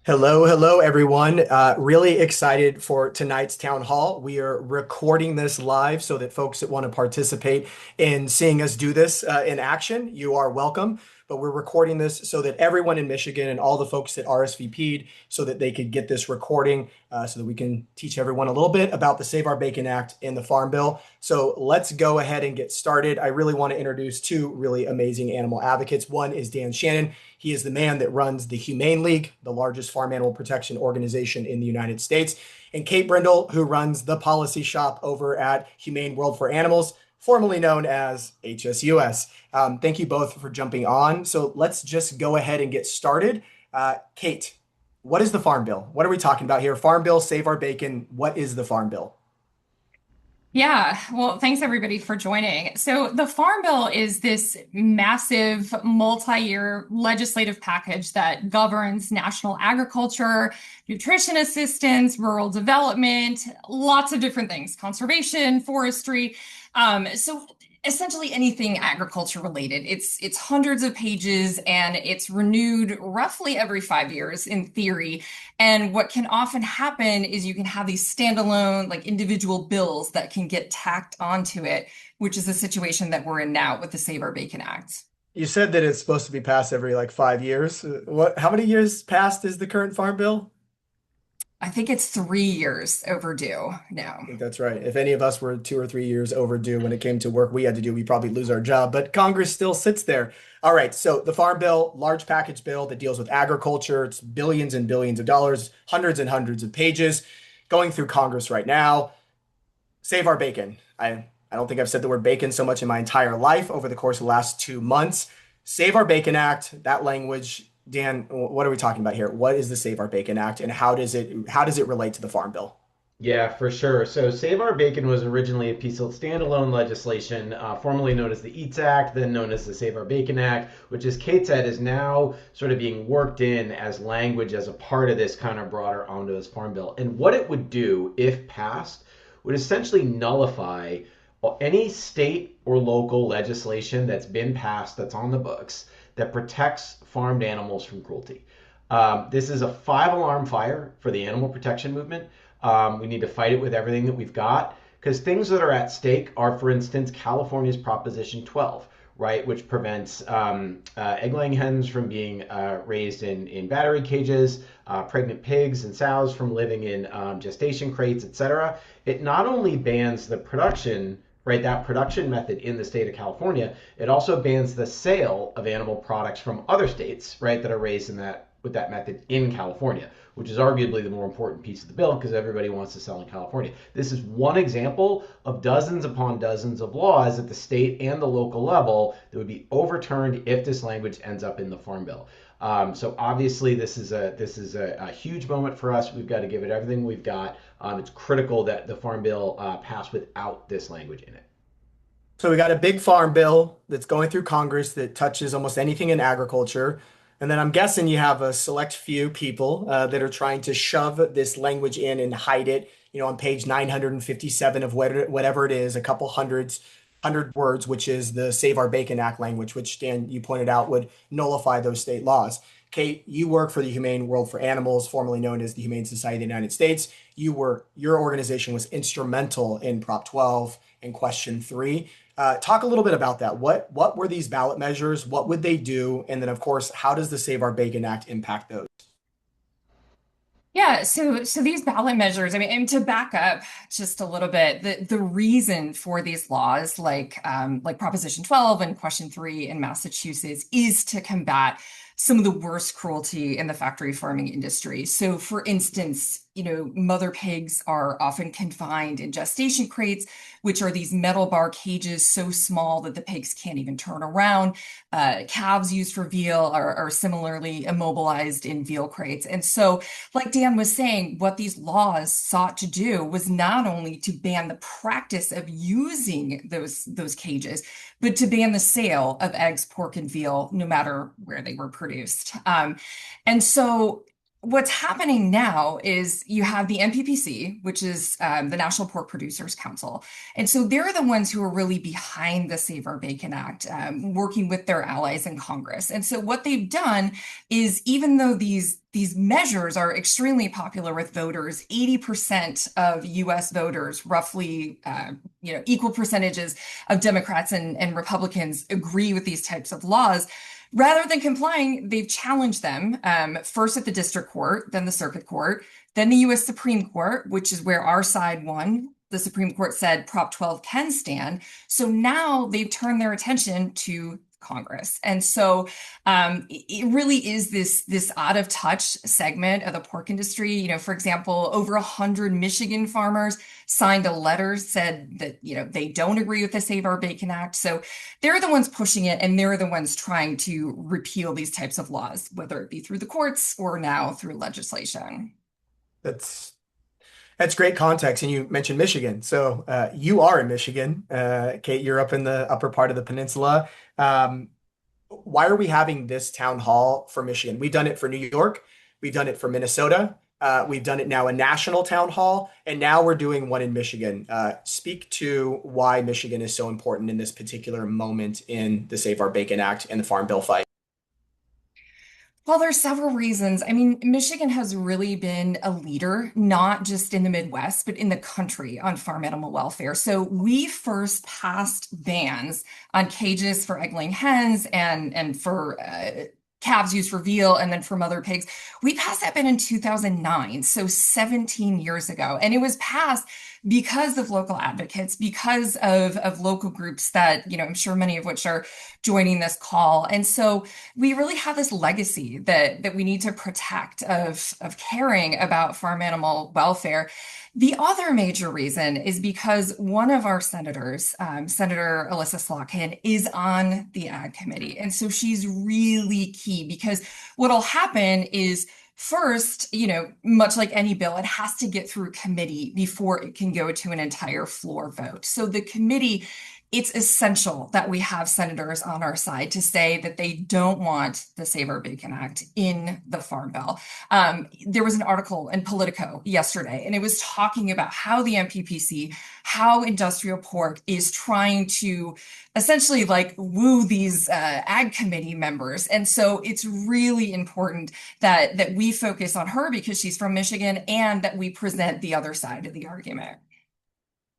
Hello, hello, everyone. Really excited for tonight's town hall. We are recording this live so that folks that want to participate in seeing us do this in action, you are welcome. But we're recording this so that everyone in Michigan and all the folks that RSVP'd so that they could get this recording so that we can teach everyone a little bit about the Save Our Bacon Act and the Farm Bill. So let's go ahead and get started. I really want to introduce two really amazing animal advocates. One is Dan Shannon. He is the man that runs the Humane League, the largest farm animal protection organization in the United States. And Kate Brindle, who runs the policy shop over at Humane World for Animals, formerly known as HSUS. Thank you both for jumping on. So let's just go ahead and get started. Kate, what is the Farm Bill? What are we talking about here? Farm Bill, Save Our Bacon. What is the Farm Bill? Yeah, well, thanks everybody for joining. So, the Farm Bill is this massive multi-year legislative package that governs national agriculture, nutrition assistance, rural development, lots of different things, conservation, forestry. So essentially anything agriculture related. It's hundreds of pages and it's renewed roughly every 5 years in theory. And what can often happen is you can have these standalone, like individual bills that can get tacked onto it, which is the situation that we're in now with the Save Our Bacon Act. You said that it's supposed to be passed every like 5 years. How many years passed is the current Farm Bill? I think it's 3 years overdue now. I think that's right. If any of us were 2 or 3 years overdue when it came to work we had to do, we'd probably lose our job. But Congress still sits there. All right. So the Farm Bill, large package bill that deals with agriculture. It's billions and billions of dollars, hundreds and hundreds of pages going through Congress right now. Save our bacon. I don't think I've said the word bacon so much in my entire life over the course of the last 2 months. Save Our Bacon Act, that language. Dan, what are we talking about here? What is the Save Our Bacon Act and how does it relate to the Farm Bill? Yeah, for sure. So Save Our Bacon was originally a piece of standalone legislation, formerly known as the EATS Act, then known as the Save Our Bacon Act, which, as Kate said, is now sort of being worked in as language as a part of this kind of broader omnibus farm bill. And what it would do, if passed, would essentially nullify any state or local legislation that's been passed that's on the books that protects farmed animals from cruelty. This is a five-alarm fire for the animal protection movement. We need to fight it with everything that we've got because things that are at stake are, for instance, California's Proposition 12, right, which prevents egg-laying hens from being raised in battery cages, pregnant pigs and sows from living in gestation crates, etc. It not only bans the production, right, that production method in the state of California, it also bans the sale of animal products from other states, right, that are raised in that with that method in California, which is arguably the more important piece of the bill because everybody wants to sell in California. This is one example of dozens upon dozens of laws at the state and the local level that would be overturned if this language ends up in the Farm Bill. So obviously this is a huge moment for us. We've got to give it everything we've got. It's critical that the Farm Bill pass without this language in it. So we got a big farm bill that's going through Congress that touches almost anything in agriculture. And then I'm guessing you have a select few people that are trying to shove this language in and hide it, on page 957 of whatever it is, a couple hundred words, which is the Save Our Bacon Act language, which Dan, you pointed out would nullify those state laws. Kate, you work for the Humane World for Animals, formerly known as the Humane Society of the United States. Your organization was instrumental in Prop 12 and Question 3. Talk a little bit about that. What were these ballot measures? What would they do? And then, of course, how does the Save Our Bacon Act impact those? Yeah, so these ballot measures, I mean, and to back up just a little bit, the reason for these laws, like Proposition 12 and Question 3 in Massachusetts, is to combat some of the worst cruelty in the factory farming industry. So, for instance, mother pigs are often confined in gestation crates, which are these metal bar cages so small that the pigs can't even turn around. Calves used for veal are similarly immobilized in veal crates. And so, like Dan was saying, what these laws sought to do was not only to ban the practice of using those cages, but to ban the sale of eggs, pork, and veal, no matter where they were produced. And so what's happening now is you have the NPPC, which is the National Pork Producers Council. And so they're the ones who are really behind the Save Our Bacon Act, working with their allies in Congress. And so what they've done is, even though these measures are extremely popular with voters, 80% of US voters, roughly equal percentages of Democrats and Republicans agree with these types of laws. Rather than complying, they've challenged them, first at the district court, then the circuit court, then the US Supreme Court, which is where our side won. The Supreme Court said Prop 12 can stand. So now they've turned their attention to Congress. And so it really is this out of touch segment of the pork industry. For example, over 100 Michigan farmers signed a letter, said that, they don't agree with the Save Our Bacon Act. So they're the ones pushing it, and they're the ones trying to repeal these types of laws, whether it be through the courts or now through legislation. That's That's great context. And you mentioned Michigan. So you are in Michigan. Kate, you're up in the upper part of the peninsula. Um, why are we having this town hall for Michigan? We've done it for New York. We've done it for Minnesota. We've done it now a national town hall, and now we're doing one in Michigan. Speak to why Michigan is so important in this particular moment in the Save Our Bacon Act and the Farm Bill fight. Well, there's several reasons. I mean, Michigan has really been a leader, not just in the Midwest, but in the country on farm animal welfare. So we first passed bans on cages for egg-laying hens and for calves used for veal and then for mother pigs. We passed that ban in 2009, so 17 years ago. And it was passed because of local advocates, because of local groups that, I'm sure many of which are joining this call. And so we really have this legacy that we need to protect of caring about farm animal welfare. The other major reason is because one of our senators, Senator Alyssa Slotkin, is on the Ag Committee. And so she's really key, because what'll happen is, first, much like any bill, it has to get through committee before it can go to an entire floor vote. So the committee, it's essential that we have senators on our side to say that they don't want the Save Our Bacon Act in the Farm Bill. There was an article in Politico yesterday, and it was talking about how the MPPC, how industrial pork is trying to essentially woo these ag committee members. And so it's really important that we focus on her because she's from Michigan, and that we present the other side of the argument.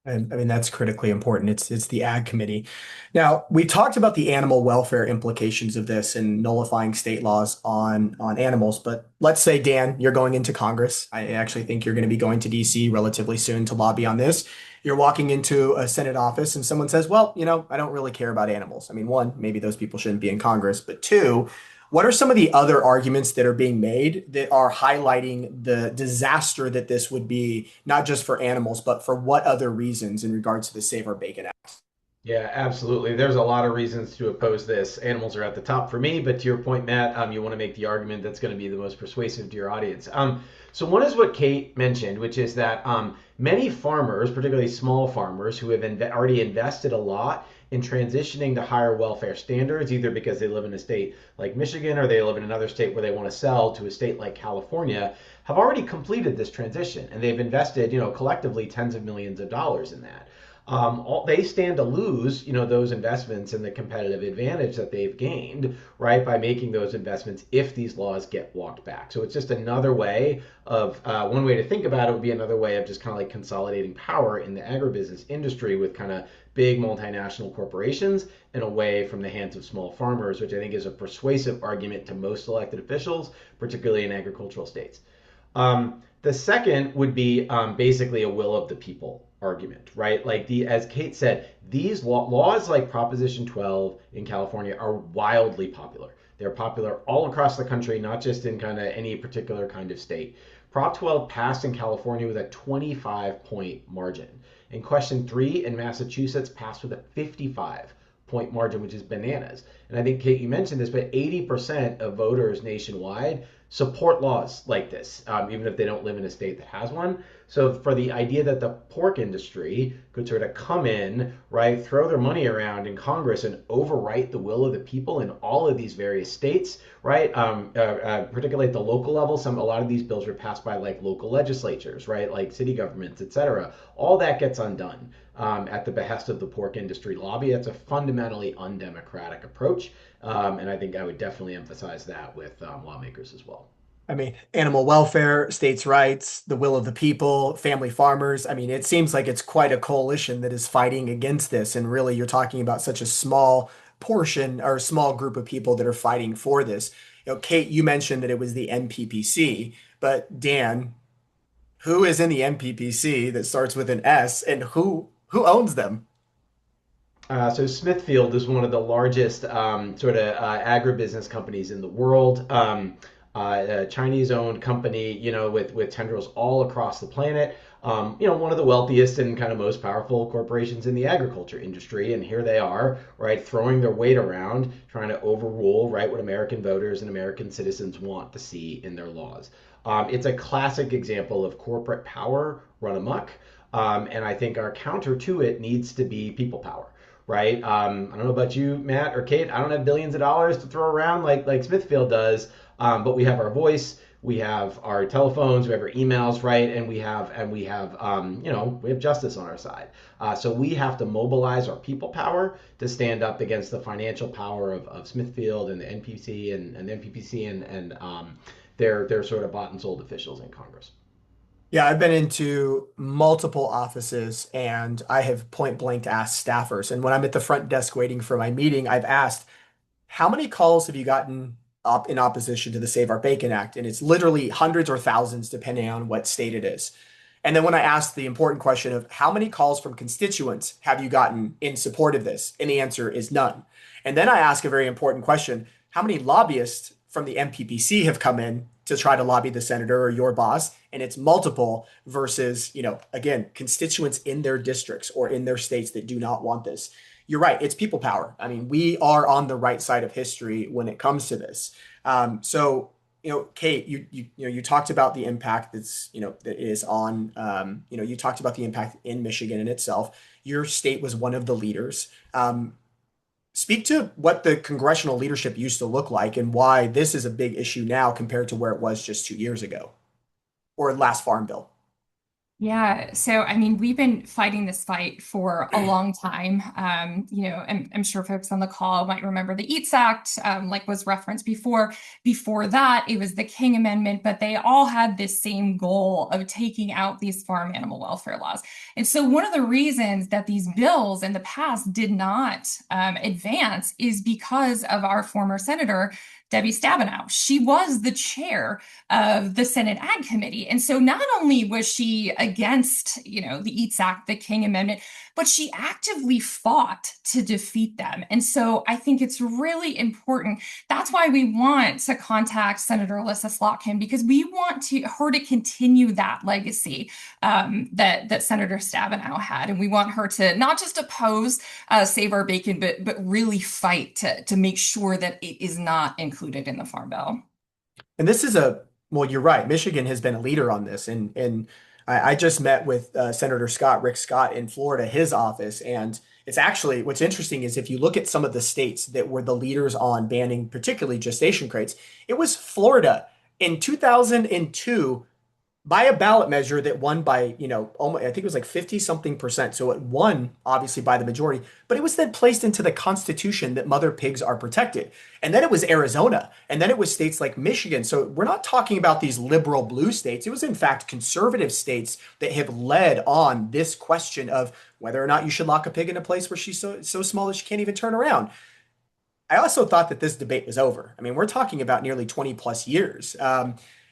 And I mean, that's critically important. It's the Ag Committee. Now, we talked about the animal welfare implications of this and nullifying state laws on animals. But let's say, Dan, you're going into Congress. I actually think you're going to be going to DC relatively soon to lobby on this. You're walking into a Senate office and someone says, well, I don't really care about animals. I mean, one, maybe those people shouldn't be in Congress. But two, what are some of the other arguments that are being made that are highlighting the disaster that this would be, not just for animals, but for what other reasons in regards to the Save Our Bacon Act? Yeah, absolutely. There's a lot of reasons to oppose this. Animals are at the top for me, but to your point, Matt, you want to make the argument that's going to be the most persuasive to your audience. So one is what Kate mentioned, which is that many farmers, particularly small farmers, who have already invested a lot in transitioning to higher welfare standards, either because they live in a state like Michigan or they live in another state where they want to sell to a state like California, have already completed this transition, and they've invested, collectively tens of millions of dollars in that. They stand to lose, those investments and the competitive advantage that they've gained, right, by making those investments if these laws get walked back. So it's just another way of, one way to think about it would be another way of just kind of like consolidating power in the agribusiness industry with kind of big multinational corporations and away from the hands of small farmers, which I think is a persuasive argument to most elected officials, particularly in agricultural states. The second would be basically a will of the people argument, right? As Kate said, these laws like Proposition 12 in California are wildly popular. They're popular all across the country, not just in kind of any particular kind of state. Prop 12 passed in California with a 25-point margin. And Question 3 in Massachusetts passed with a 55 point margin, which is bananas. And I think, Kate, you mentioned this, but 80% of voters nationwide support laws like this, even if they don't live in a state that has one. So for the idea that the pork industry could sort of come in, right, throw their money around in Congress and overwrite the will of the people in all of these various states, right, particularly at the local level, a lot of these bills were passed by like local legislatures, right, like city governments, et cetera. All that gets undone at the behest of the pork industry lobby. That's a fundamentally undemocratic approach, and I think I would definitely emphasize that with lawmakers as well. I mean, animal welfare, states' rights, the will of the people, family farmers. I mean, it seems like it's quite a coalition that is fighting against this. And really, you're talking about such a small portion or a small group of people that are fighting for this. Kate, you mentioned that it was the NPPC, but Dan, who is in the NPPC that starts with an S and who owns them? So Smithfield is one of the largest sort of agribusiness companies in the world. A Chinese-owned company, with tendrils all across the planet. One of the wealthiest and kind of most powerful corporations in the agriculture industry, and here they are, right, throwing their weight around, trying to overrule, right, what American voters and American citizens want to see in their laws. It's a classic example of corporate power run amok, and I think our counter to it needs to be people power. Right? I don't know about you, Matt or Kate. I don't have billions of dollars to throw around like Smithfield does, but we have our voice, we have our telephones, we have our emails, right? And we have justice on our side. So we have to mobilize our people power to stand up against the financial power of Smithfield and the NPC and the NPPC and their sort of bought and sold officials in Congress. Yeah, I've been into multiple offices and I have point blank asked staffers. And when I'm at the front desk waiting for my meeting, I've asked, how many calls have you gotten up in opposition to the Save Our Bacon Act? And it's literally hundreds or thousands, depending on what state it is. And then when I asked the important question of how many calls from constituents have you gotten in support of this? And the answer is none. And then I ask a very important question, how many lobbyists from the MPPC have come in to try to lobby the senator or your boss? And it's multiple versus, again, constituents in their districts or in their states that do not want this. You're right. It's people power. I mean, we are on the right side of history when it comes to this. So, Kate, you talked about the impact that is on, you talked about the impact in Michigan in itself. Your state was one of the leaders. Speak to what the congressional leadership used to look like and why this is a big issue now compared to where it was just 2 years ago or last Farm Bill. Yeah, so I mean, we've been fighting this fight for a long time. I'm sure folks on the call might remember the EATS Act, like was referenced before. Before that, it was the King Amendment, but they all had this same goal of taking out these farm animal welfare laws. And so one of the reasons that these bills in the past did not advance is because of our former senator, Debbie Stabenow. She was the chair of the Senate Ag Committee. And so not only was she against, the EATS Act, the King Amendment, but she actively fought to defeat them. And so I think it's really important. That's why we want to contact Senator Alyssa Slotkin, because we want her to continue that legacy that Senator Stabenow had. And we want her to not just oppose Save Our Bacon, but really fight to make sure that it is not included in the Farm Bill. And this is well, you're right. Michigan has been a leader on this. And I just met with Senator Rick Scott in Florida, his office. And it's actually, what's interesting is if you look at some of the states that were the leaders on banning, particularly gestation crates, it was Florida in 2002 by a ballot measure that won by, almost, I think it was like 50 something percent. So it won obviously by the majority, but it was then placed into the Constitution that mother pigs are protected. And then it was Arizona, and then it was states like Michigan. So we're not talking about these liberal blue states. It was in fact conservative states that have led on this question of whether or not you should lock a pig in a place where she's so small that she can't even turn around. I also thought that this debate was over. I mean, we're talking about nearly 20 plus years.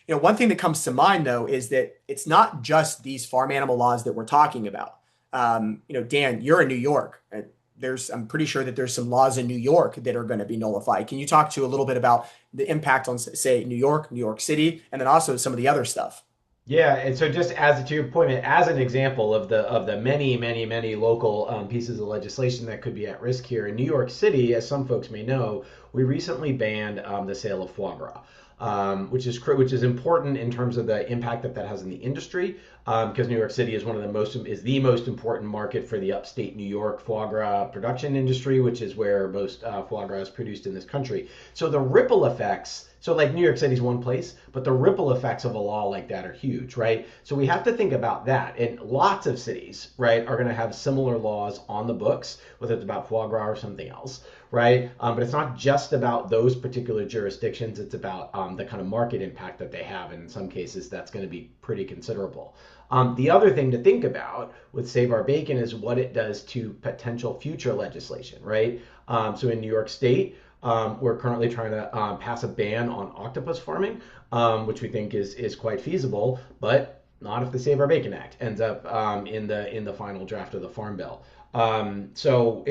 One thing that comes to mind, though, is that it's not just these farm animal laws that we're talking about. Dan, you're in New York. I'm pretty sure that there's some laws in New York that are going to be nullified. Can you talk to a little bit about the impact on, say, New York City, and then also some of the other stuff? Yeah, and so just as to your point, as an example of the many local pieces of legislation that could be at risk here in New York City, as some folks may know, we recently banned the sale of foie gras, which is important in terms of the impact that that has in the industry, because New York City is the most important market for the upstate New York foie gras production industry, which is where most foie gras is produced in this country. So the ripple effects. So like New York City's one place, but the ripple effects of a law like that are huge, right? So we have to think about that. And lots of cities, right, are going to have similar laws on the books, whether it's about foie gras or something else, right? But it's not just about those particular jurisdictions. It's about the kind of market impact that they have. And in some cases, that's going to be pretty considerable. The other thing to think about with Save Our Bacon is what it does to potential future legislation, right? So in New York State, we're currently trying to pass a ban on octopus farming, which we think is quite feasible, but not if the Save Our Bacon Act ends up in the final draft of the Farm Bill. So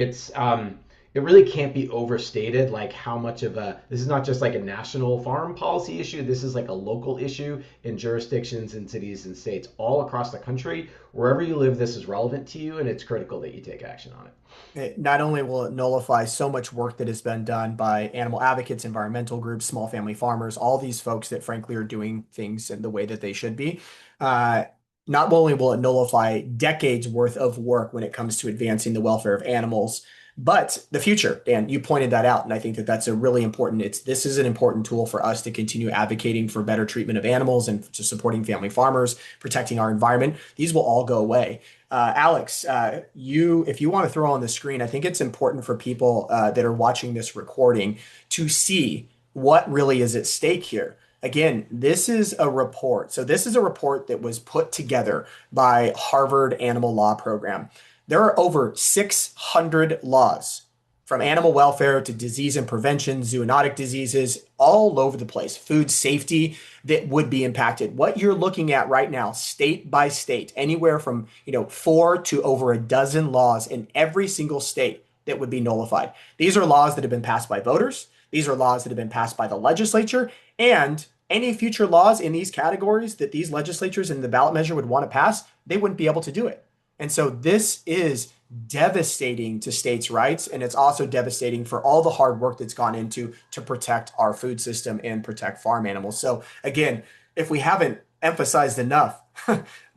it really can't be overstated like how much of a this is not just like a national farm policy issue. This is like a local issue in jurisdictions and cities and states all across the country. Wherever you live, this is relevant to you, and it's critical that you take action on it. Not only will it nullify so much work that has been done by animal advocates, environmental groups, small family farmers, all these folks that frankly are doing things in the way that they should be. Uh, Not only will it nullify decades worth of work when it comes to advancing the welfare of animals, but the future. Dan, you pointed that out, and I think that that's a really important. This is an important tool for us to continue advocating for better treatment of animals and to supporting family farmers, protecting our environment. These will all go away. Alex, if you want to throw on the screen, I think it's important for people that are watching this recording to see what really is at stake here. Again, this is a report. So this is a report that was put together by Harvard Animal Law Program. There are over 600 laws from animal welfare to disease and prevention, zoonotic diseases, all over the place, food safety that would be impacted. What you're looking at right now, state by state, anywhere from 4 to over a dozen laws in every single state that would be nullified. These are laws that have been passed by voters. These are laws that have been passed by the legislature, and any future laws in these categories that these legislatures in the ballot measure would want to pass, they wouldn't be able to do it. And so this is devastating to states' rights, and it's also devastating for all the hard work that's gone into to protect our food system and protect farm animals. So again, if we haven't emphasized enough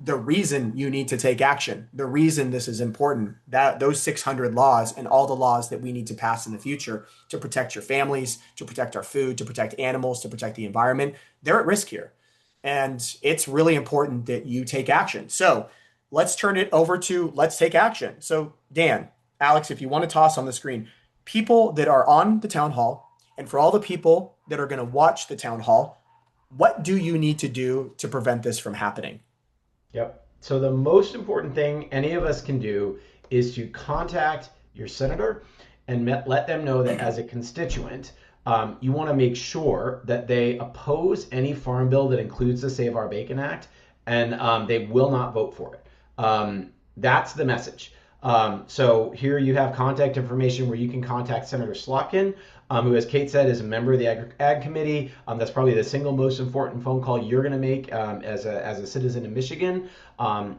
the reason you need to take action, the reason this is important, that those 600 laws and all the laws that we need to pass in the future to protect your families, to protect our food, to protect animals, to protect the environment, they're at risk here. And it's really important that you take action. So let's turn it over to let's take action. So, Dan, Alex, if you want to toss on the screen, people that are on the town hall, and for all the people that are going to watch the town hall, what do you need to do to prevent this from happening? Yep. So the most important thing any of us can do is to contact your senator and let them know that as a constituent, you want to make sure that they oppose any farm bill that includes the Save Our Bacon Act, and they will not vote for it. That's the message. So here you have contact information where you can contact Senator Slotkin, who, as Kate said, is a member of the Ag Committee. That's probably the single most important phone call you're going to make as a citizen in Michigan.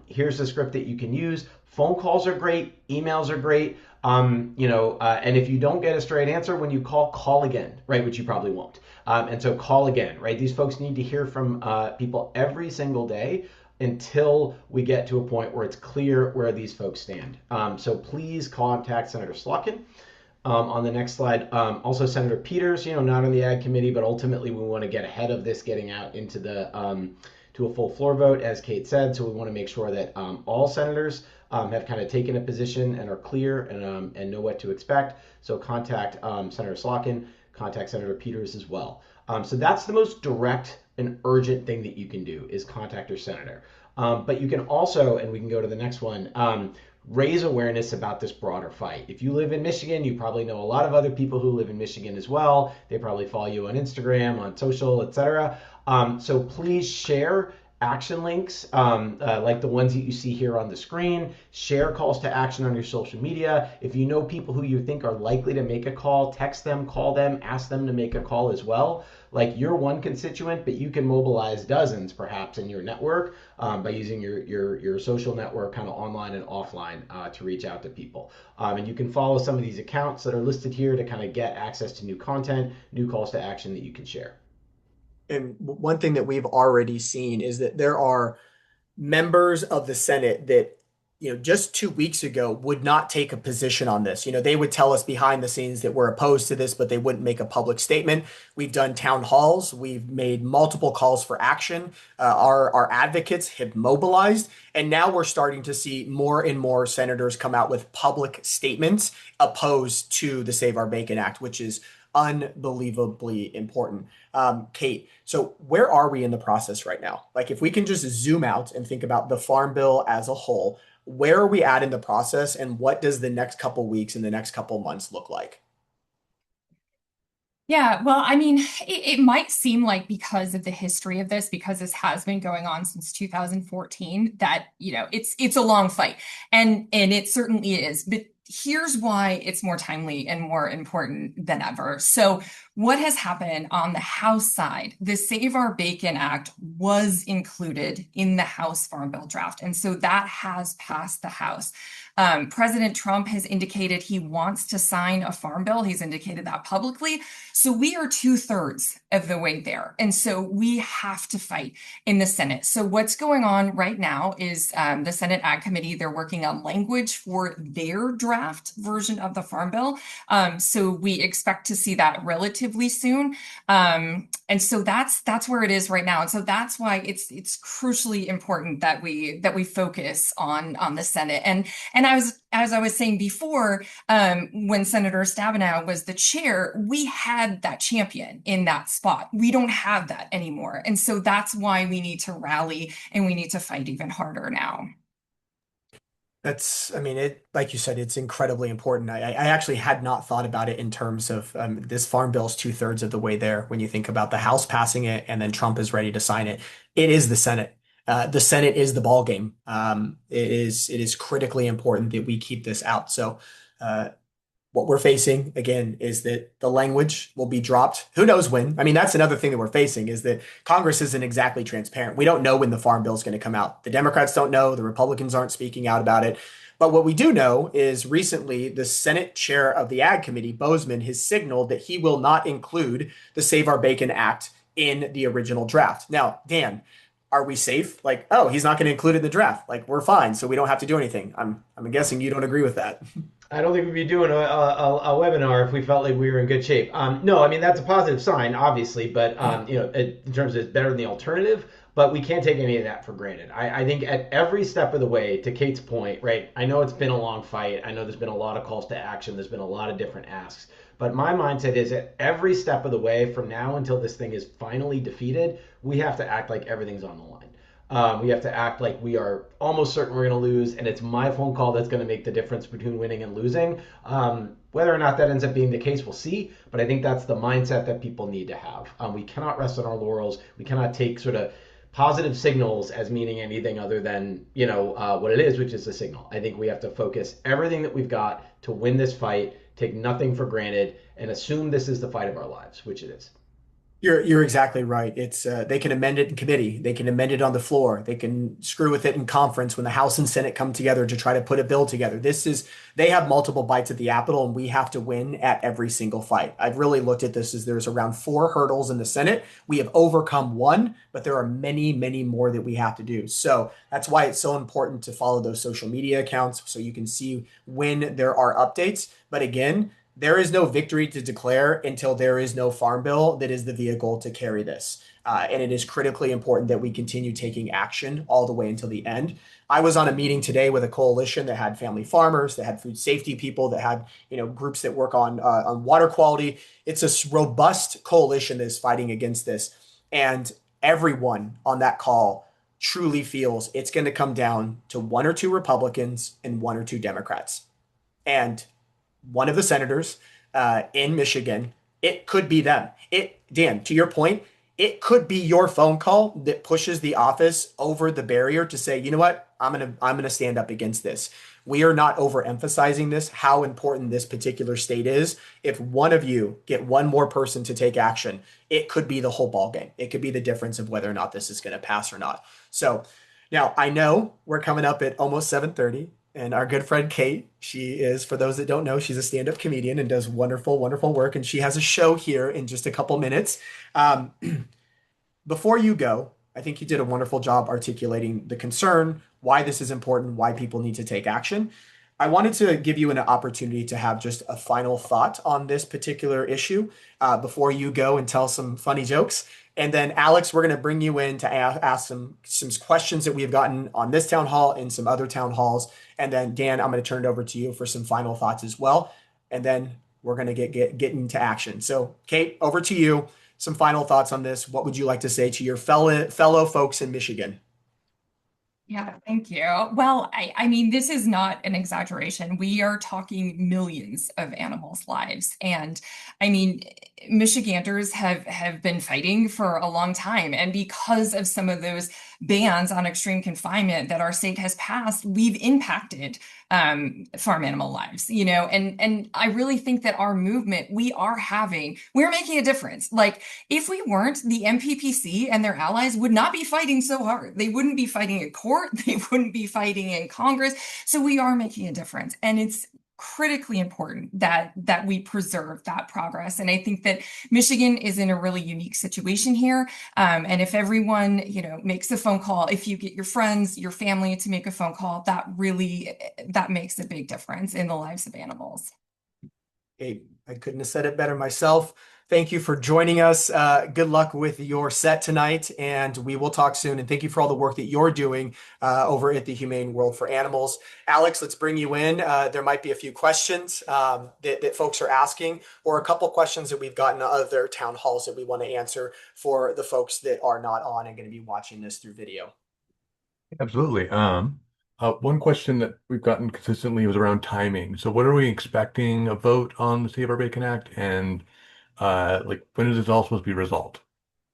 Here's the script that you can use. Phone calls are great. Emails are great. And if you don't get a straight answer when you call again, right? Which you probably won't. And so call again, right? These folks need to hear from people every single day until we get to a point where it's clear where these folks stand. So please contact Senator Slotkin. On the next slide, also Senator Peters, not on the Ag Committee, but ultimately we want to get ahead of this getting out into the to a full floor vote, as Kate said. So we want to make sure that all senators have kind of taken a position and are clear and know what to expect. So contact Senator Slotkin, contact Senator Peters as well. So that's the most direct and urgent thing that you can do is contact your senator. But you can also, and we can go to the next one, raise awareness about this broader fight. If you live in Michigan, you probably know a lot of other people who live in Michigan as well. They probably follow you on Instagram, on social, etc. So please share action links, like the ones that you see here on the screen. Share calls to action on your social media. If you know people who you think are likely to make a call, text them, call them, ask them to make a call as well. Like you're one constituent, but you can mobilize dozens perhaps in your network by using your social network kind of online and offline to reach out to people. And you can follow some of these accounts that are listed here to kind of get access to new content, new calls to action that you can share. And one thing that we've already seen is that there are members of the Senate that, just 2 weeks ago would not take a position on this. They would tell us behind the scenes that we're opposed to this, but they wouldn't make a public statement. We've done town halls. We've made multiple calls for action. Our advocates have mobilized, and now we're starting to see more and more senators come out with public statements opposed to the Save Our Bacon Act, which is unbelievably important. Kate, so where are we in the process right now? Like, if we can just zoom out and think about the Farm Bill as a whole, where are we at in the process, and what does the next couple weeks and the next couple months look like? Yeah, well, I mean, it might seem like because of the history of this, because this has been going on since 2014, that, it's a long fight. And it certainly is. But here's why it's more timely and more important than ever. So what has happened on the House side, the Save Our Bacon Act was included in the House Farm Bill draft. And so that has passed the House. President Trump has indicated he wants to sign a farm bill. He's indicated that publicly. So we are 2/3 of the way there. And so we have to fight in the Senate. So what's going on right now is the Senate Ag Committee, they're working on language for their draft version of the farm bill. So we expect to see that relatively soon. And so that's where it is right now. And so that's why it's crucially important that we focus on the Senate. And as I was saying before, when Senator Stabenow was the chair, we had that champion in that spot. We don't have that anymore. And so that's why we need to rally and we need to fight even harder now. I mean, like you said, it's incredibly important. I actually had not thought about it in terms of this farm bill's 2/3 of the way there. When you think about the House passing it and then Trump is ready to sign it, it is the Senate. The Senate is the ball game. It is critically important that we keep this out. So, uh, what we're facing again is that the language will be dropped. Who knows when? I mean, that's another thing that we're facing is that Congress isn't exactly transparent. We don't know when the farm bill is going to come out. The Democrats don't know. The Republicans aren't speaking out about it. But what we do know is recently the Senate chair of the Ag Committee, Bozeman, has signaled that he will not include the Save Our Bacon Act in the original draft. Now, Dan, are we safe? Like, oh, he's not going to include it in the draft. Like, we're fine, so we don't have to do anything. I'm guessing you don't agree with that. I don't think we'd be doing a webinar if we felt like we were in good shape. No, I mean that's a positive sign, obviously, but in terms of it's better than the alternative. But we can't take any of that for granted. I think at every step of the way, to Kate's point, right? I know it's been a long fight. I know there's been a lot of calls to action. There's been a lot of different asks. But my mindset is at every step of the way, from now until this thing is finally defeated, we have to act like everything's on the line. We have to act like we are almost certain we're going to lose, and it's my phone call that's going to make the difference between winning and losing. Whether or not that ends up being the case, we'll see. But I think that's the mindset that people need to have. We cannot rest on our laurels. We cannot take sort of positive signals as meaning anything other than what it is, which is a signal. I think we have to focus everything that we've got to win this fight, take nothing for granted, and assume this is the fight of our lives, which it is. You're exactly right. It's they can amend it in committee. They can amend it on the floor. They can screw with it in conference when the House and Senate come together to try to put a bill together. They have multiple bites at the apple, and we have to win at every single fight. I've really looked at this as there's around 4 hurdles in the Senate. We have overcome one, but there are many, many more that we have to do. So that's why it's so important to follow those social media accounts so you can see when there are updates. But again, there is no victory to declare until there is no farm bill that is the vehicle to carry this. And it is critically important that we continue taking action all the way until the end. I was on a meeting today with a coalition that had family farmers, that had food safety people, that had groups that work on water quality. It's a robust coalition that is fighting against this, and everyone on that call truly feels it's going to come down to 1 or 2 Republicans and 1 or 2 Democrats. And one of the senators in Michigan, it could be them. Dan, to your point, It could be your phone call that pushes the office over the barrier to say, you know what, I'm gonna stand up against this. We are not overemphasizing this, how important this particular state is. If one of you get one more person to take action, it could be the whole ball game. It could be the difference of whether or not this is going to pass or not. So now I know we're coming up at almost 7:30. And our good friend Kate, she is, for those that don't know, she's a stand-up comedian and does wonderful, wonderful work. And she has a show here in just a couple minutes. Um, Before you go, I think you did a wonderful job articulating the concern, why this is important, why people need to take action. I wanted to give you an opportunity to have just a final thought on this particular issue before you go and tell some funny jokes. And then, Alex, we're going to bring you in to ask some questions that we have gotten on this town hall and some other town halls. And then, Dan, I'm going to turn it over to you for some final thoughts as well. And then we're going to get into action. So, Kate, over to you. Some final thoughts on this. What would you like to say to your fellow folks in Michigan? Yeah, thank you. Well, I mean, this is not an exaggeration. We are talking millions of animals' lives. And I mean, Michiganders have been fighting for a long time. And because of some of those bans on extreme confinement that our state has passed, we've impacted farm animal lives, and I really think that our movement, we're making a difference. Like, if we weren't, the MPPC and their allies would not be fighting so hard. They wouldn't be fighting in court. They wouldn't be fighting in Congress. So we are making a difference. And it's critically important that we preserve that progress. And I think that Michigan is in a really unique situation here. And if everyone, makes a phone call, if you get your friends, your family to make a phone call, that makes a big difference in the lives of animals. Hey, I couldn't have said it better myself. Thank you for joining us. Good luck with your set tonight, and we will talk soon. And thank you for all the work that you're doing over at the Humane World for Animals. Alex, let's bring you in. There might be a few questions that folks are asking, or a couple questions that we've gotten other town halls that we want to answer for the folks that are not on and going to be watching this through video. Absolutely. One question that we've gotten consistently was around timing. So what are we expecting a vote on the Save Our Bacon Act, and when is this all supposed to be resolved?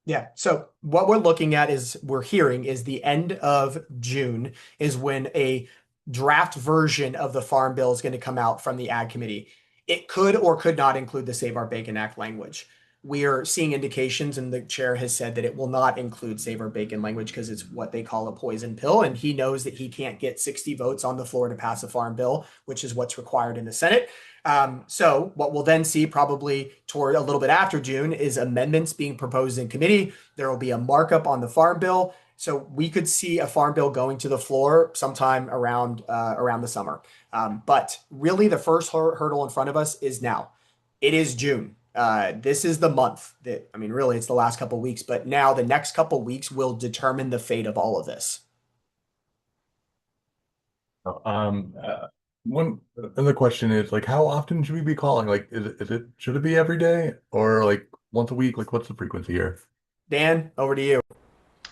Yeah. So what we're hearing is the end of June is when a draft version of the Farm Bill is going to come out from the Ag Committee. It could or could not include the Save Our Bacon Act language. We are seeing indications, and the chair has said that it will not include Save Our Bacon language because it's what they call a poison pill. And he knows that he can't get 60 votes on the floor to pass a farm bill, which is what's required in the Senate. So what we'll then see probably toward a little bit after June is amendments being proposed in committee. There will be a markup on the farm bill. So we could see a farm bill going to the floor sometime around the summer. But really the first hurdle in front of us is now. It is June. This is the month that, I mean, really it's the last couple of weeks, but now the next couple of weeks will determine the fate of all of this. One other question is how often should we be calling? Should it be every day or once a week? What's the frequency here? Dan, over to you.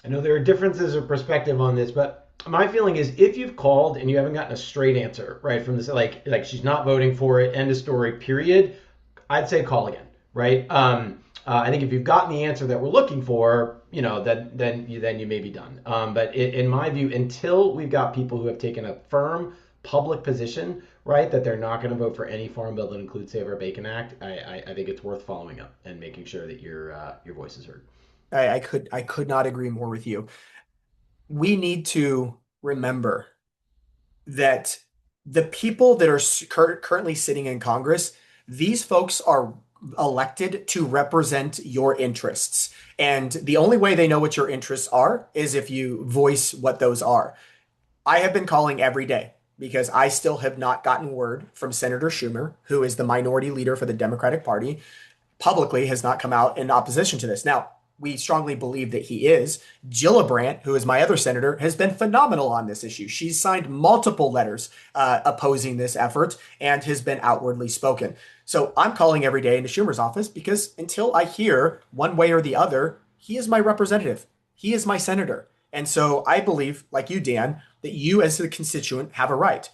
I know there are differences of perspective on this, but my feeling is if you've called and you haven't gotten a straight answer, right, from this, like she's not voting for it, end of story, period, I'd say call again, right? I think if you've gotten the answer that we're looking for, then you may be done. But in my view, until we've got people who have taken a firm public position, right, that they're not going to vote for any farm bill that includes Save Our Bacon Act, I think it's worth following up and making sure that your voice is heard. I could not agree more with you. We need to remember that the people that are currently sitting in Congress, these folks are elected to represent your interests. And the only way they know what your interests are is if you voice what those are. I have been calling every day because I still have not gotten word from Senator Schumer, who is the minority leader for the Democratic Party, publicly has not come out in opposition to this. Now, we strongly believe that he is. Gillibrand, who is my other senator, has been phenomenal on this issue. She's signed multiple letters opposing this effort and has been outwardly spoken. So I'm calling every day into Schumer's office because until I hear one way or the other, he is my representative. He is my senator. And so I believe, like you, Dan, that you as a constituent have a right.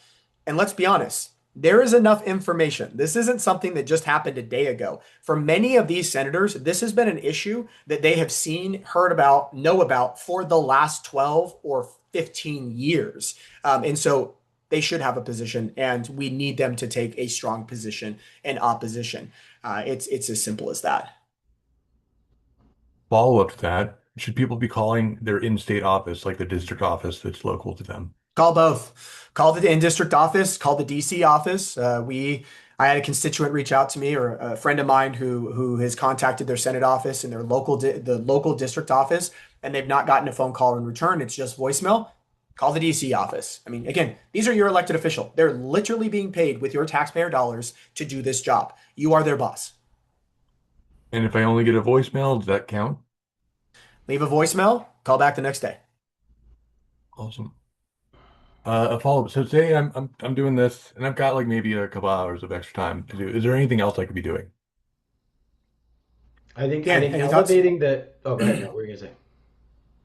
And let's be honest, There is enough information. This isn't something that just happened a day ago. For many of these senators, this has been an issue that they have seen, heard about, know about for the last 12 or 15 years. And so they should have a position, and we need them to take a strong position in opposition. It's as simple as that. Follow up to that, should people be calling their in-state office, like the district office that's local to them? Call both. Call the in-district office, call the DC office. I had a constituent reach out to me, or a friend of mine who has contacted their Senate office and their the local district office, and they've not gotten a phone call in return. It's just voicemail. Call the DC office. I mean, again, these are your elected official. They're literally being paid with your taxpayer dollars to do this job. You are their boss. And if I only get a voicemail, does that count? Leave a voicemail, call back the next day. Awesome. A follow-up. So say I'm doing this and I've got like maybe a couple hours of extra time to do. Is there anything else I could be doing? I Dan, think any thoughts? elevating the. Oh, go ahead. No, what were you gonna say?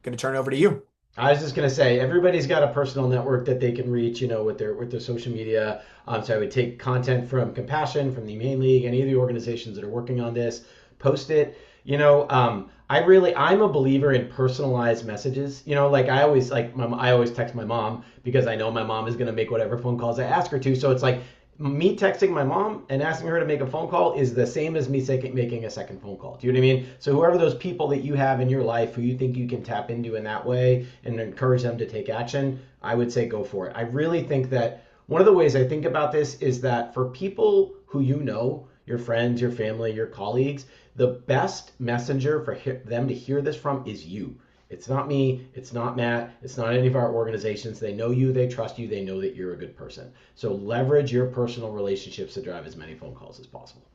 Going to turn it over to you. I was just gonna say everybody's got a personal network that they can reach, with their social media. So I would take content from Compassion, from the Humane League, any of the organizations that are working on this, post it. I'm a believer in personalized messages. Like I always text my mom because I know my mom is gonna make whatever phone calls I ask her to. So it's like me texting my mom and asking her to make a phone call is the same as me making a second phone call. Do you know what I mean? So whoever those people that you have in your life who you think you can tap into in that way and encourage them to take action, I would say go for it. I really think that one of the ways I think about this is that for people who your friends, your family, your colleagues, the best messenger for them to hear this from is you. It's not me. It's not Matt. It's not any of our organizations. They know you. They trust you. They know that you're a good person. So leverage your personal relationships to drive as many phone calls as possible.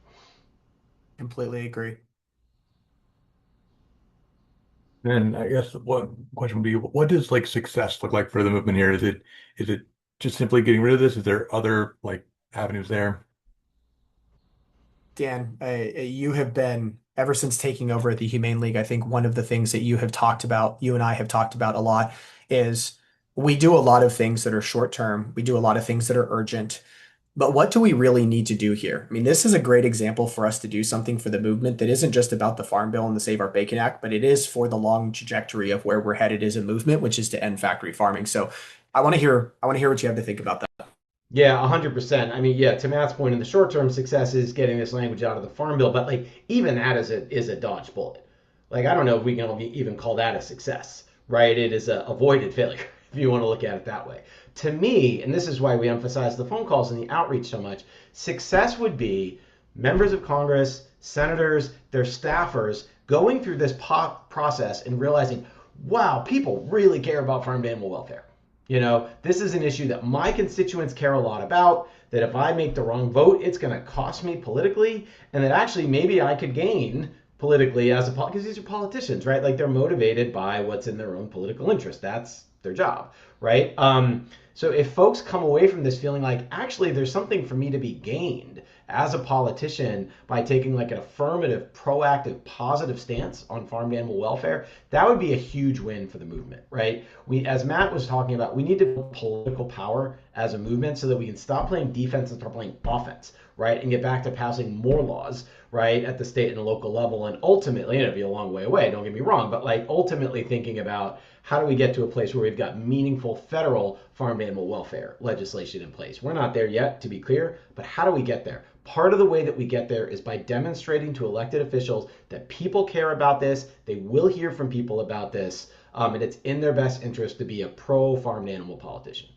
Completely agree. And I guess one question would be, what does like success look like for the movement here? Is it just simply getting rid of this? Is there other like avenues there? Dan, you have been, ever since taking over at the Humane League, I think one of the things that you have talked about, you and I have talked about a lot, is we do a lot of things that are short term. We do a lot of things that are urgent. But what do we really need to do here? I mean, this is a great example for us to do something for the movement that isn't just about the Farm Bill and the Save Our Bacon Act, but it is for the long trajectory of where we're headed as a movement, which is to end factory farming. So I want to hear what you have to think about that. Yeah, 100%. I mean, yeah, to Matt's point, in the short term, success is getting this language out of the Farm Bill, but like even that is a dodge bullet. Like I don't know if we can even call that a success, right? It is a avoided failure if you want to look at it that way. To me, and this is why we emphasize the phone calls and the outreach so much, success would be members of Congress, senators, their staffers going through this process and realizing, wow, people really care about farm to animal welfare. This is an issue that my constituents care a lot about, that if I make the wrong vote, it's going to cost me politically, and that actually maybe I could gain politically because these are politicians, right? Like they're motivated by what's in their own political interest. That's their job, right? So if folks come away from this feeling like actually there's something for me to be gained as a politician by taking like an affirmative, proactive, positive stance on farm animal welfare, that would be a huge win for the movement, right? As Matt was talking about, we need to build political power as a movement so that we can stop playing defense and start playing offense, right? And get back to passing more laws, right, at the state and local level. And ultimately, it'll be a long way away, don't get me wrong, but like ultimately thinking about how do we get to a place where we've got meaningful federal farm animal welfare legislation in place? We're not there yet, to be clear, but how do we get there? Part of the way that we get there is by demonstrating to elected officials that people care about this, they will hear from people about this, and it's in their best interest to be a pro-farm animal politician.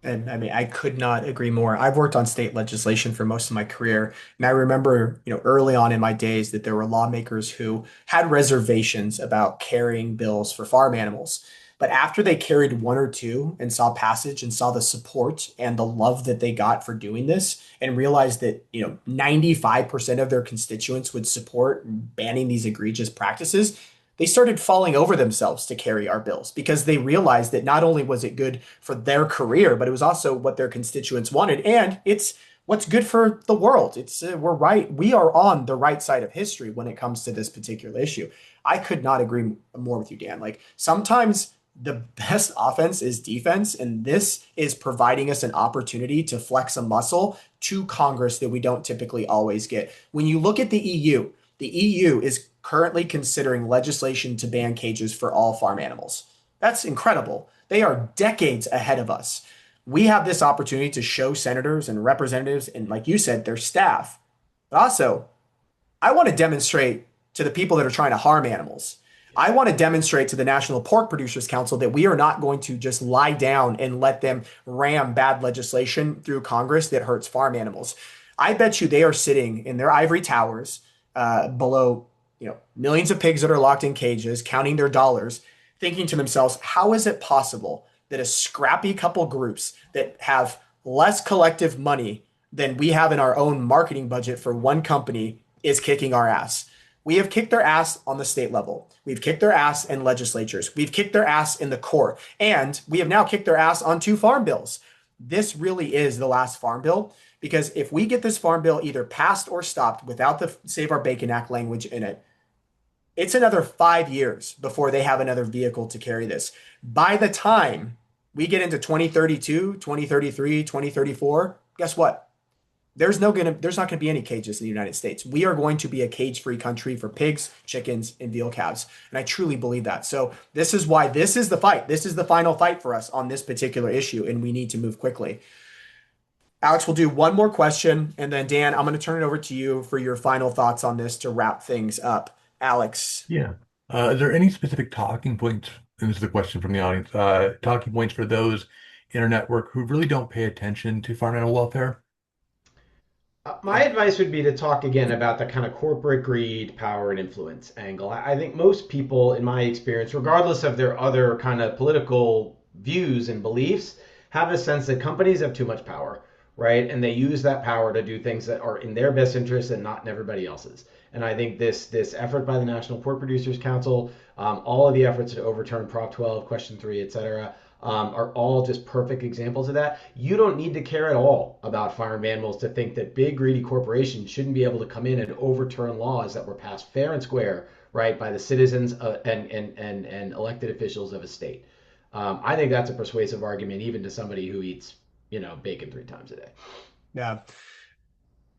And I mean, I could not agree more. I've worked on state legislation for most of my career, and I remember, early on in my days that there were lawmakers who had reservations about carrying bills for farm animals. But after they carried one or two and saw passage and saw the support and the love that they got for doing this and realized that, 95% of their constituents would support banning these egregious practices, they started falling over themselves to carry our bills because they realized that not only was it good for their career, but it was also what their constituents wanted. And it's what's good for the world. We're right. We are on the right side of history when it comes to this particular issue. I could not agree more with you, Dan. Like sometimes the best offense is defense, and this is providing us an opportunity to flex a muscle to Congress that we don't typically always get. When you look at the EU is currently considering legislation to ban cages for all farm animals. That's incredible. They are decades ahead of us. We have this opportunity to show senators and representatives, and like you said, their staff. But also, I want to demonstrate to the people that are trying to harm animals. I want to demonstrate to the National Pork Producers Council that we are not going to just lie down and let them ram bad legislation through Congress that hurts farm animals. I bet you they are sitting in their ivory towers below, millions of pigs that are locked in cages, counting their dollars, thinking to themselves, how is it possible that a scrappy couple groups that have less collective money than we have in our own marketing budget for one company is kicking our ass? We have kicked their ass on the state level. We've kicked their ass in legislatures. We've kicked their ass in the court. And we have now kicked their ass on 2 farm bills. This really is the last farm bill, because if we get this farm bill either passed or stopped without the Save Our Bacon Act language in it, it's another 5 years before they have another vehicle to carry this. By the time we get into 2032, 2033, 2034, guess what? There's not going to be any cages in the United States. We are going to be a cage-free country for pigs, chickens, and veal calves. And I truly believe that. So this is why this is the fight. This is the final fight for us on this particular issue, and we need to move quickly. Alex, we'll do one more question, and then Dan, I'm going to turn it over to you for your final thoughts on this to wrap things up. Alex. Yeah. Is there any specific talking points, and this is a question from the audience, talking points for those in our network who really don't pay attention to farm animal welfare? My advice would be to talk again about the kind of corporate greed, power, and influence angle. I think most people, in my experience, regardless of their other kind of political views and beliefs, have a sense that companies have too much power, right? And they use that power to do things that are in their best interest and not in everybody else's. And I think this effort by the National Pork Producers Council, all of the efforts to overturn Prop 12, Question 3, et cetera, are all just perfect examples of that. You don't need to care at all about farm animals to think that big greedy corporations shouldn't be able to come in and overturn laws that were passed fair and square, right, by the citizens and elected officials of a state. I think that's a persuasive argument even to somebody who eats, bacon 3 times a day. Yeah.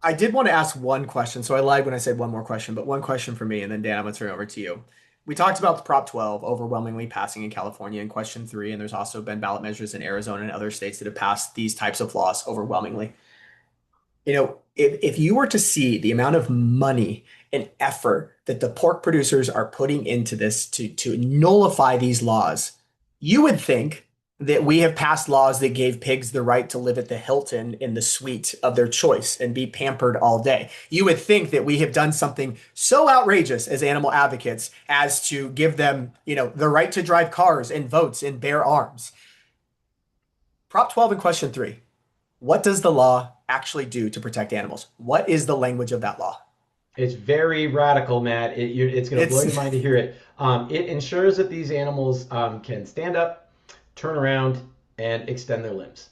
I did want to ask one question. So I lied when I said one more question, but one question for me, and then Dan, I'm going to turn it over to you. We talked about the Prop 12 overwhelmingly passing in California in Question 3, and there's also been ballot measures in Arizona and other states that have passed these types of laws overwhelmingly. If you were to see the amount of money and effort that the pork producers are putting into this to nullify these laws, you would think that we have passed laws that gave pigs the right to live at the Hilton in the suite of their choice and be pampered all day. You would think that we have done something so outrageous as animal advocates as to give them, the right to drive cars and votes and bear arms. Prop 12 and Question 3. What does the law actually do to protect animals? What is the language of that law? It's very radical, Matt. It's going to blow your mind to hear it. It ensures that these animals can stand up, turn around, and extend their limbs.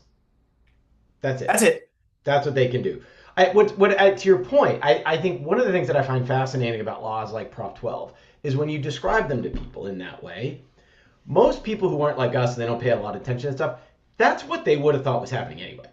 That's it. That's it. That's what they can do. To your point, I think one of the things that I find fascinating about laws like Prop 12 is when you describe them to people in that way, most people who aren't like us and they don't pay a lot of attention and stuff, that's what they would have thought was happening anyway.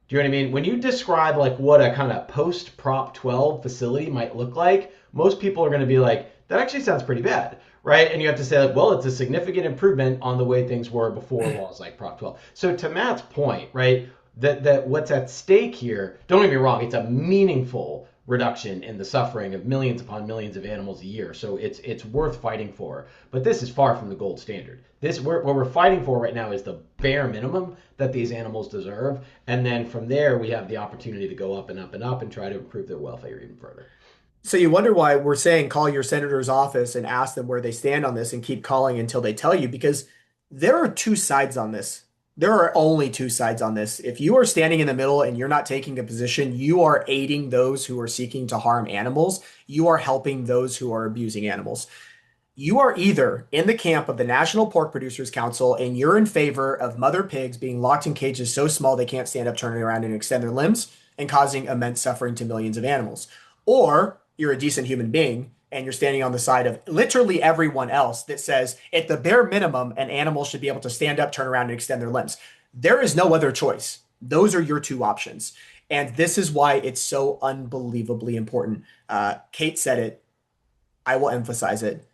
Do you know what I mean? When you describe like what a kind of post Prop 12 facility might look like, most people are going to be like, that actually sounds pretty bad. Right? And you have to say, like, well, it's a significant improvement on the way things were before laws like Prop 12. So to Matt's point, right, that what's at stake here, don't get me wrong, it's a meaningful reduction in the suffering of millions upon millions of animals a year. So it's worth fighting for. But this is far from the gold standard. What we're fighting for right now is the bare minimum that these animals deserve. And then from there, we have the opportunity to go up and up and up and try to improve their welfare even further. So you wonder why we're saying call your senator's office and ask them where they stand on this and keep calling until they tell you, because there are 2 sides on this. There are only 2 sides on this. If you are standing in the middle and you're not taking a position, you are aiding those who are seeking to harm animals. You are helping those who are abusing animals. You are either in the camp of the National Pork Producers Council and you're in favor of mother pigs being locked in cages so small they can't stand up, turning around, and extend their limbs and causing immense suffering to millions of animals. Or you're a decent human being and you're standing on the side of literally everyone else that says, at the bare minimum, an animal should be able to stand up, turn around, and extend their limbs. There is no other choice. Those are your two options. And this is why it's so unbelievably important. Kate said it. I will emphasize it.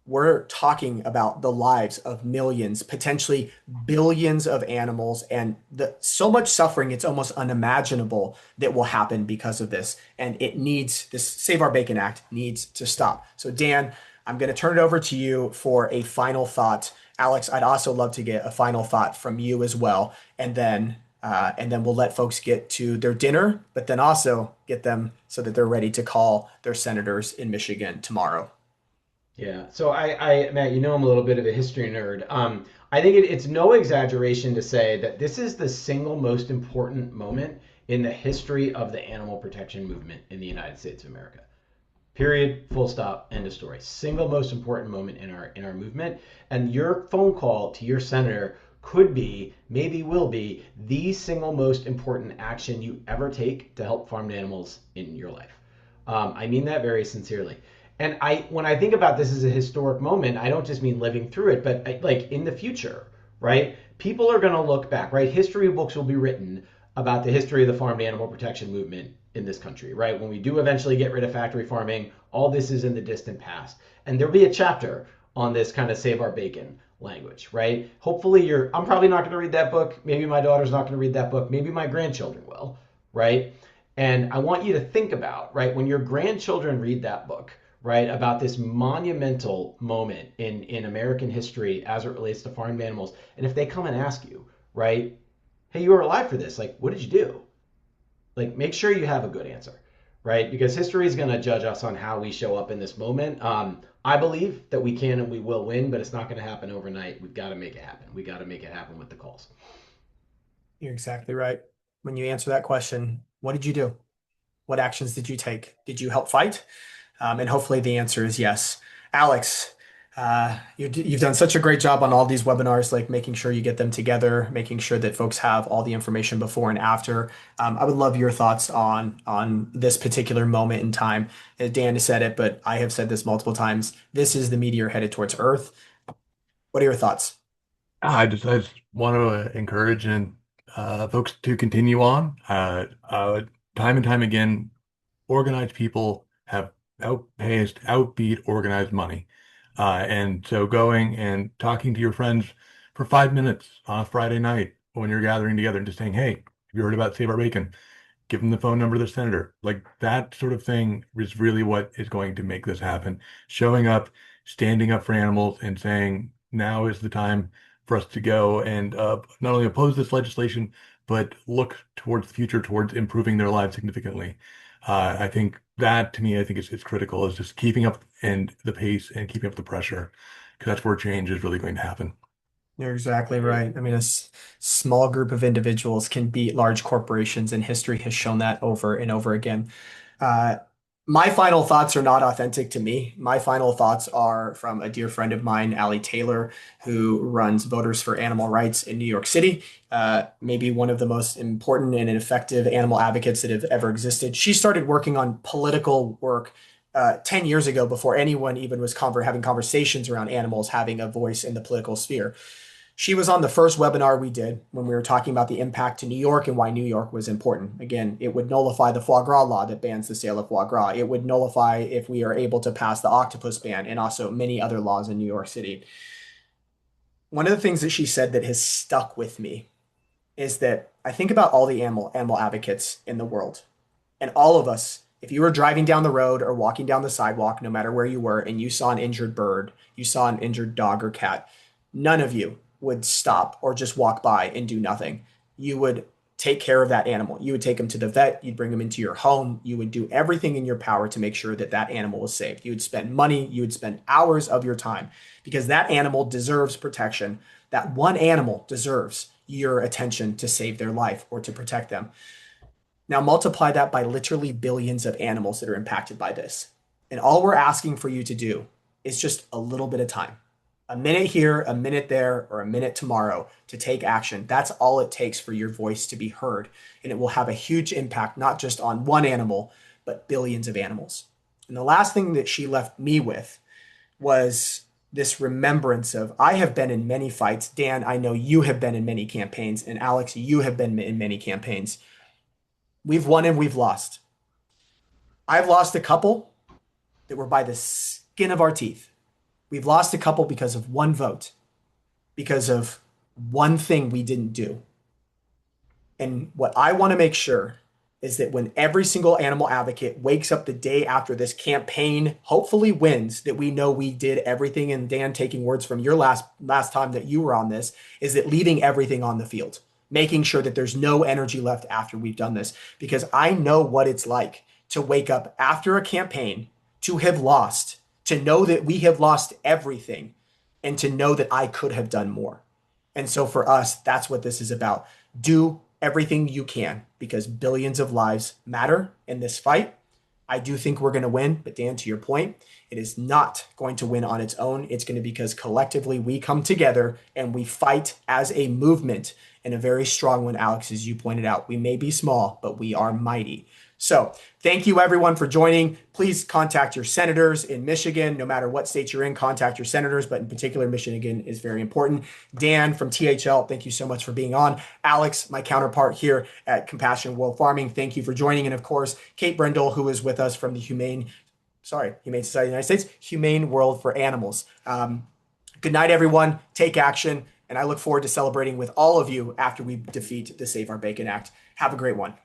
We're talking about the lives of millions, potentially billions of animals, and so much suffering, it's almost unimaginable that will happen because of this. And this Save Our Bacon Act needs to stop. So, Dan, I'm going to turn it over to you for a final thought. Alex, I'd also love to get a final thought from you as well. And then we'll let folks get to their dinner, but then also get them so that they're ready to call their senators in Michigan tomorrow. Yeah. So Matt, I'm a little bit of a history nerd. I think it's no exaggeration to say that this is the single most important moment in the history of the animal protection movement in the United States of America. Period. Full stop. End of story. Single most important moment in our movement. And your phone call to your senator could be, maybe will be, the single most important action you ever take to help farmed animals in your life. I mean that very sincerely. And when I think about this as a historic moment, I don't just mean living through it, but like in the future, right? People are going to look back, right? History books will be written about the history of the farmed animal protection movement in this country, right? When we do eventually get rid of factory farming, all this is in the distant past. And there'll be a chapter on this kind of save our bacon language, right? Hopefully I'm probably not going to read that book. Maybe my daughter's not going to read that book. Maybe my grandchildren will, right? And I want you to think about, right, when your grandchildren read that book, right, about this monumental moment in American history as it relates to farmed animals. And if they come and ask you, right, hey, you were alive for this, like, what did you do? Like, make sure you have a good answer, right? Because history is going to judge us on how we show up in this moment. I believe that we can and we will win, but it's not going to happen overnight. We've got to make it happen. We got to make it happen with the calls. You're exactly right. When you answer that question, what did you do? What actions did you take? Did you help fight? And hopefully the answer is yes. Alex, you've done such a great job on all these webinars, like making sure you get them together, making sure that folks have all the information before and after. I would love your thoughts on this particular moment in time. Dan has said it, but I have said this multiple times. This is the meteor headed towards Earth. What are your thoughts? I just want to encourage and folks to continue on. Time and time again, organized people have outbeat organized money. And so going and talking to your friends for 5 minutes on a Friday night when you're gathering together and just saying, hey, have you heard about Save Our Bacon? Give them the phone number of the senator. Like that sort of thing is really what is going to make this happen. Showing up, standing up for animals and saying, now is the time for us to go and not only oppose this legislation, but look towards the future, towards improving their lives significantly. I think that to me, I think it's critical is just keeping up and the pace and keeping up the pressure because that's where change is really going to happen. You're exactly right. I mean, small group of individuals can beat large corporations, and history has shown that over and over again. Uh, my final thoughts are not authentic to me. My final thoughts are from a dear friend of mine, Allie Taylor, who runs Voters for Animal Rights in New York City. Maybe one of the most important and effective animal advocates that have ever existed. She started working on political work 10 years ago before anyone even was having conversations around animals having a voice in the political sphere. She was on the first webinar we did when we were talking about the impact to New York and why New York was important. Again, it would nullify the foie gras law that bans the sale of foie gras. It would nullify if we are able to pass the octopus ban and also many other laws in New York City. One of the things that she said that has stuck with me is that I think about all the animal advocates in the world, and all of us, if you were driving down the road or walking down the sidewalk, no matter where you were, and you saw an injured bird, you saw an injured dog or cat, none of you would stop or just walk by and do nothing. You would take care of that animal. You would take them to the vet. You'd bring them into your home. You would do everything in your power to make sure that that animal was saved. You would spend money. You would spend hours of your time because that animal deserves protection. That one animal deserves your attention to save their life or to protect them. Now multiply that by literally billions of animals that are impacted by this. And all we're asking for you to do is just a little bit of time. A minute here, a minute there, or a minute tomorrow to take action. That's all it takes for your voice to be heard. And it will have a huge impact, not just on one animal, but billions of animals. And the last thing that she left me with was this remembrance of I have been in many fights. Dan, I know you have been in many campaigns. And Alex, you have been in many campaigns. We've won and we've lost. I've lost a couple that were by the skin of our teeth. We've lost a couple because of one vote, because of one thing we didn't do. And what I want to make sure is that when every single animal advocate wakes up the day after this campaign hopefully wins, that we know we did everything. And Dan, taking words from your last time that you were on this, is that leaving everything on the field, making sure that there's no energy left after we've done this. Because I know what it's like to wake up after a campaign, to have lost, to know that we have lost everything, and to know that I could have done more. And so for us, that's what this is about. Do everything you can, because billions of lives matter in this fight. I do think we're going to win, but Dan, to your point, it is not going to win on its own. It's going to be because collectively we come together and we fight as a movement, and a very strong one, Alex, as you pointed out. We may be small, but we are mighty. So thank you everyone for joining. Please contact your senators in Michigan. No matter what state you're in, contact your senators, but in particular, Michigan is very important. Dan from THL, thank you so much for being on. Alex, my counterpart here at Compassion World Farming, thank you for joining. And of course, Kate Brendel, who is with us from the Humane Society of the United States, Humane World for Animals. Good night, everyone. Take action. And I look forward to celebrating with all of you after we defeat the Save Our Bacon Act. Have a great one.